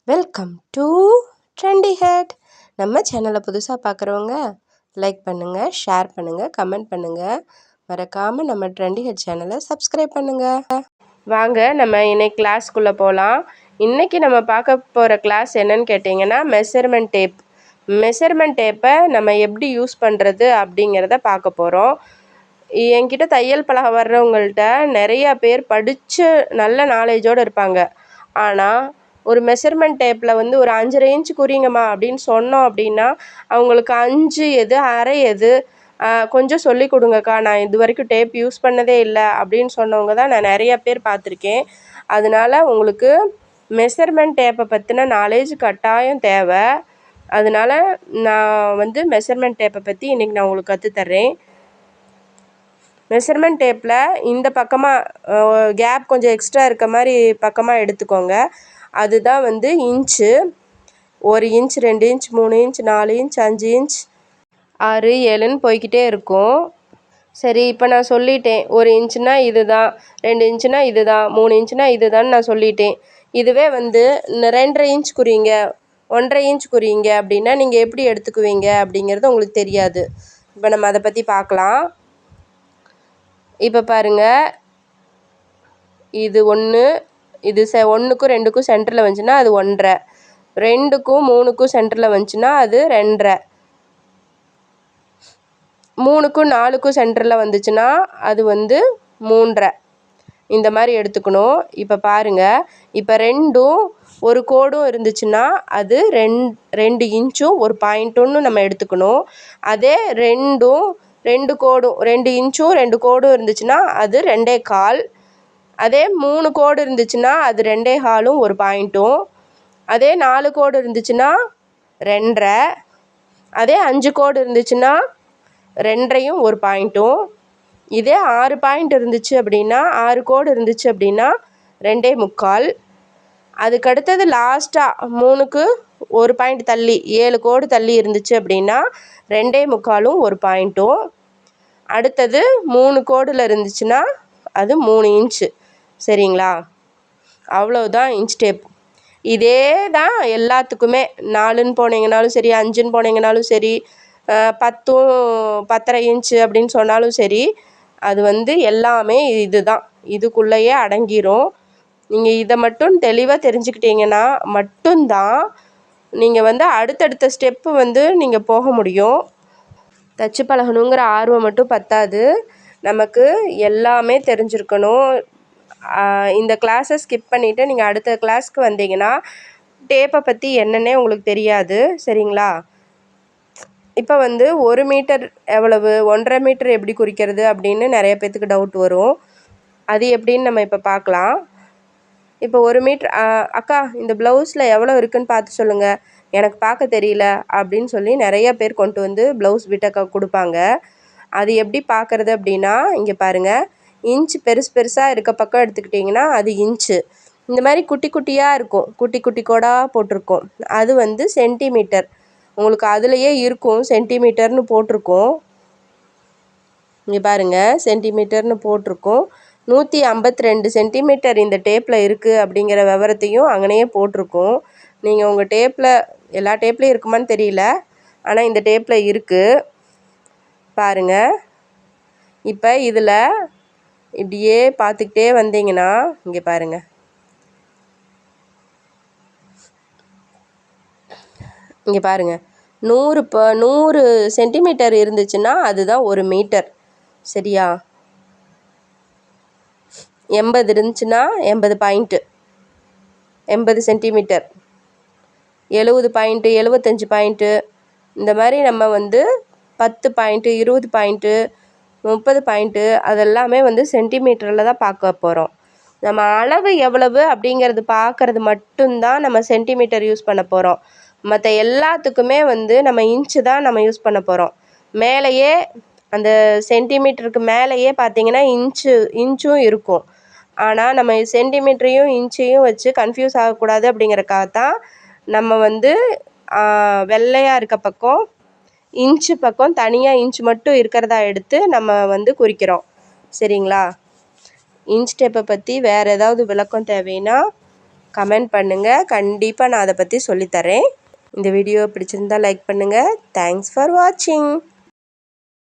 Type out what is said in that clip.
Welcome to trendy head. நம்ம சேனலை புதுசாக பார்க்குறவங்க லைக் பண்ணுங்கள், ஷேர் பண்ணுங்கள், கமெண்ட் பண்ணுங்கள். மறக்காமல் நம்ம ட்ரெண்டி ஹெட் சேனலை சப்ஸ்கிரைப் பண்ணுங்கள். வாங்க நம்ம இன்னைக்கு கிளாஸ்க்குள்ளே போகலாம். இன்றைக்கி நம்ம பார்க்க போகிற கிளாஸ் என்னன்னு கேட்டிங்கன்னா மெஷர்மெண்ட் டேப். மெஷர்மெண்ட் டேப்பை நம்ம எப்படி யூஸ் பண்ணுறது அப்படிங்கிறத பார்க்க போகிறோம். என்கிட்ட தையல் பழக வர்றவங்கள்ட்ட நிறையா பேர் படித்து நல்ல நாலேஜோடு இருப்பாங்க. ஆனால் ஒரு மெஷர்மெண்ட் டேப்பில் வந்து ஒரு 5.5 இன்ச் குறிங்கம்மா அப்படின்னு சொன்னோம் அப்படின்னா அவங்களுக்கு 5 எது, அரை எது, கொஞ்சம் சொல்லி கொடுங்கக்கா, நான் இது வரைக்கும் டேப் யூஸ் பண்ணதே இல்லை அப்படின்னு சொன்னவங்க தான் நான் நிறையா பேர் பார்த்துருக்கேன். அதனால உங்களுக்கு மெஷர்மெண்ட் டேப்பை பற்றின நாலேஜ் கட்டாயம் தேவை. அதனால நான் வந்து மெஷர்மெண்ட் டேப்பை பற்றி இன்றைக்கி நான் உங்களுக்கு கற்றுத்தர்றேன். மெஷர்மெண்ட் டேப்பில் இந்த பக்கமாக கேப் கொஞ்சம் எக்ஸ்ட்ரா இருக்க மாதிரி பக்கமாக எடுத்துக்கோங்க. அதுதான் வந்து inch. 1 inch, 2 inch, 3 inch, 4 inch, 5 inch, 6, 7ன்னு போய்கிட்டே இருக்கும். சரி, இப்போ நான் சொல்லிட்டேன். 1 இன்ச்சுனா இது தான், 2 இன்ச்சுனா இது தான், 3 இன்ச்சுனா இது தான் நான் சொல்லிட்டேன். இதுவே வந்து 2.5 இன்ச் குறிங்க, 1.5 இன்ச் குறிங்க அப்படின்னா நீங்கள் எப்படி எடுத்துக்குவீங்க அப்படிங்கிறது உங்களுக்கு தெரியாது. இப்போ நம்ம அதை பற்றி பார்க்கலாம். இப்போ பாருங்கள், இது 1, இது 1க்கும் 2க்கும் சென்டரில் வந்துச்சுன்னா அது 1.5, 2க்கும் 3க்கும் சென்டரில் வந்துச்சுன்னா அது 2.5, 3க்கும் 4க்கும் சென்டரில் வந்துச்சுன்னா அது வந்து 3.5. இந்த மாதிரி எடுத்துக்கணும். இப்போ பாருங்கள், இப்போ 2ம் ஒரு கோடும் இருந்துச்சுன்னா அது 2 இன்ச்சும் ஒரு பாயிண்ட்டுன்னு நம்ம எடுத்துக்கணும். அதே 2ம் 2 கோடும் 2 இன்ச்சும் 2 கோடும் இருந்துச்சுன்னா அது 2.25. அதே 3 கோடு இருந்துச்சுன்னா அது 2.25ம் ஒரு பாயிண்ட்டும். அதே 4 கோடு இருந்துச்சுன்னா 2.5. அதே 5 கோடு இருந்துச்சுன்னா 2.5யும் ஒரு பாயிண்ட்டும். இதே 6 பாயிண்ட் இருந்துச்சு அப்படின்னா, 6 கோடு இருந்துச்சு அப்படின்னா 2.25. அதுக்கடுத்தது லாஸ்ட்டாக 3க்கு ஒரு பாயிண்ட் தள்ளி 7 கோடு தள்ளி இருந்துச்சு அப்படின்னா 2.25ம் ஒரு பாயிண்ட்டும். அடுத்தது 3 கோடில் இருந்துச்சுன்னா அது 3 இன்ச்சு. சரிங்களா? அவ்வளோதான் இன்ச் டேப். இதே தான் எல்லாத்துக்குமே. 4ன்னு போனீங்கனாலும் சரி, 5ன்னு போனீங்கனாலும் சரி, 10ம் 10.5 இன்ச்சு அப்படின்னு சொன்னாலும் சரி, அது வந்து எல்லாமே இது தான், இதுக்குள்ளேயே அடங்கிரும். நீங்கள் இதை மட்டும் தெளிவாக தெரிஞ்சுக்கிட்டீங்கன்னா மட்டும்தான் நீங்கள் வந்து அடுத்தடுத்த ஸ்டெப்பு வந்து நீங்கள் போக முடியும். தச்சு பழகணுங்கிற ஆர்வம் மட்டும் பத்தாது, நமக்கு எல்லாமே தெரிஞ்சிருக்கணும். இந்த கிளாஸை ஸ்கிப் பண்ணிவிட்டு நீங்கள் அடுத்த கிளாஸ்க்கு வந்தீங்கன்னா டேப்பை பற்றி என்னன்னே உங்களுக்கு தெரியாது. சரிங்களா? இப்போ வந்து 1 மீட்டர் எவ்வளவு, 1.5 மீட்டர் எப்படி குறிக்கிறது அப்படின்னு நிறைய பேர்த்துக்கு டவுட் வரும். அது எப்படின்னு நம்ம இப்போ பார்க்கலாம். இப்போ 1 மீட்டர், அக்கா இந்த ப்ளவுஸில் எவ்வளோ இருக்குதுன்னு பார்த்து சொல்லுங்கள், எனக்கு பார்க்க தெரியல அப்படின்னு சொல்லி நிறைய பேர் கொண்டு வந்து ப்ளவுஸ் விட்ட கொடுப்பாங்க. அது எப்படி பார்க்குறது அப்படின்னா, இங்கே பாருங்கள், இன்ச்சு பெருசாக இருக்க பக்கம் எடுத்துக்கிட்டிங்கன்னா அது இன்ச்சு. இந்த மாதிரி குட்டி குட்டியாக இருக்கும், குட்டி குட்டி கோடாக போட்டிருக்கும், அது வந்து சென்டிமீட்டர். உங்களுக்கு அதுலேயே இருக்கும் சென்டிமீட்டர்னு போட்டிருக்கும். இங்கே பாருங்கள், சென்டிமீட்டர்னு போட்டிருக்கும். 152 சென்டிமீட்டர் இந்த டேப்பில் இருக்குது அப்படிங்கிற விவரத்தையும் அங்கனையே போட்டிருக்கும். நீங்கள் உங்கள் டேப்பில் எல்லா டேப்லேயும் இருக்குமான்னு தெரியல, ஆனால் இந்த டேப்பில் இருக்குது பாருங்கள். இப்போ இதில் இப்படியே பார்த்துக்கிட்டே வந்தீங்கன்னா இங்கே பாருங்கள், இங்கே பாருங்கள், 100 சென்டிமீட்டர் இருந்துச்சுன்னா அதுதான் 1 மீட்டர். சரியா? 80 இருந்துச்சுன்னா 80 பாயிண்ட்டு, 80 சென்டிமீட்டர், 70 பாயிண்ட்டு, 75 பாயிண்ட்டு, இந்த மாதிரி நம்ம வந்து 10 பாயிண்ட்டு, 20 பாயிண்ட்டு, 30 பாயிண்ட்டு, அதெல்லாமே வந்து சென்டிமீட்டரில் தான் பார்க்க போகிறோம். நம்ம அளவு எவ்வளவு அப்படிங்கிறது பார்க்குறது மட்டும்தான் நம்ம சென்டிமீட்டர் யூஸ் பண்ண போகிறோம். மற்ற எல்லாத்துக்குமே வந்து நம்ம இன்ச்சு தான் நம்ம யூஸ் பண்ண போகிறோம். மேலேயே அந்த சென்டிமீட்டருக்கு மேலேயே பார்த்திங்கன்னா இன்ச்சும் இருக்கும். ஆனால் நம்ம சென்டிமீட்டரையும் இன்ச்சையும் வச்சு கன்ஃபியூஸ் ஆகக்கூடாது அப்படிங்கிறக்காக தான் நம்ம வந்து வெள்ளையாக இருக்க பக்கம் இன்ச்சு பக்கம் தனியாக இன்ச்சு மட்டும் இருக்கிறதா எடுத்து நம்ம வந்து குறிக்கிறோம். சரிங்களா? இன்ச் டேப்பை பற்றி வேறு ஏதாவது விளக்கம் தேவைன்னா கமெண்ட் பண்ணுங்கள். கண்டிப்பாக நான் அதை பற்றி சொல்லித்தரேன். இந்த வீடியோ பிடிச்சிருந்தா லைக் பண்ணுங்கள். தேங்க்ஸ் ஃபார் வாட்சிங்.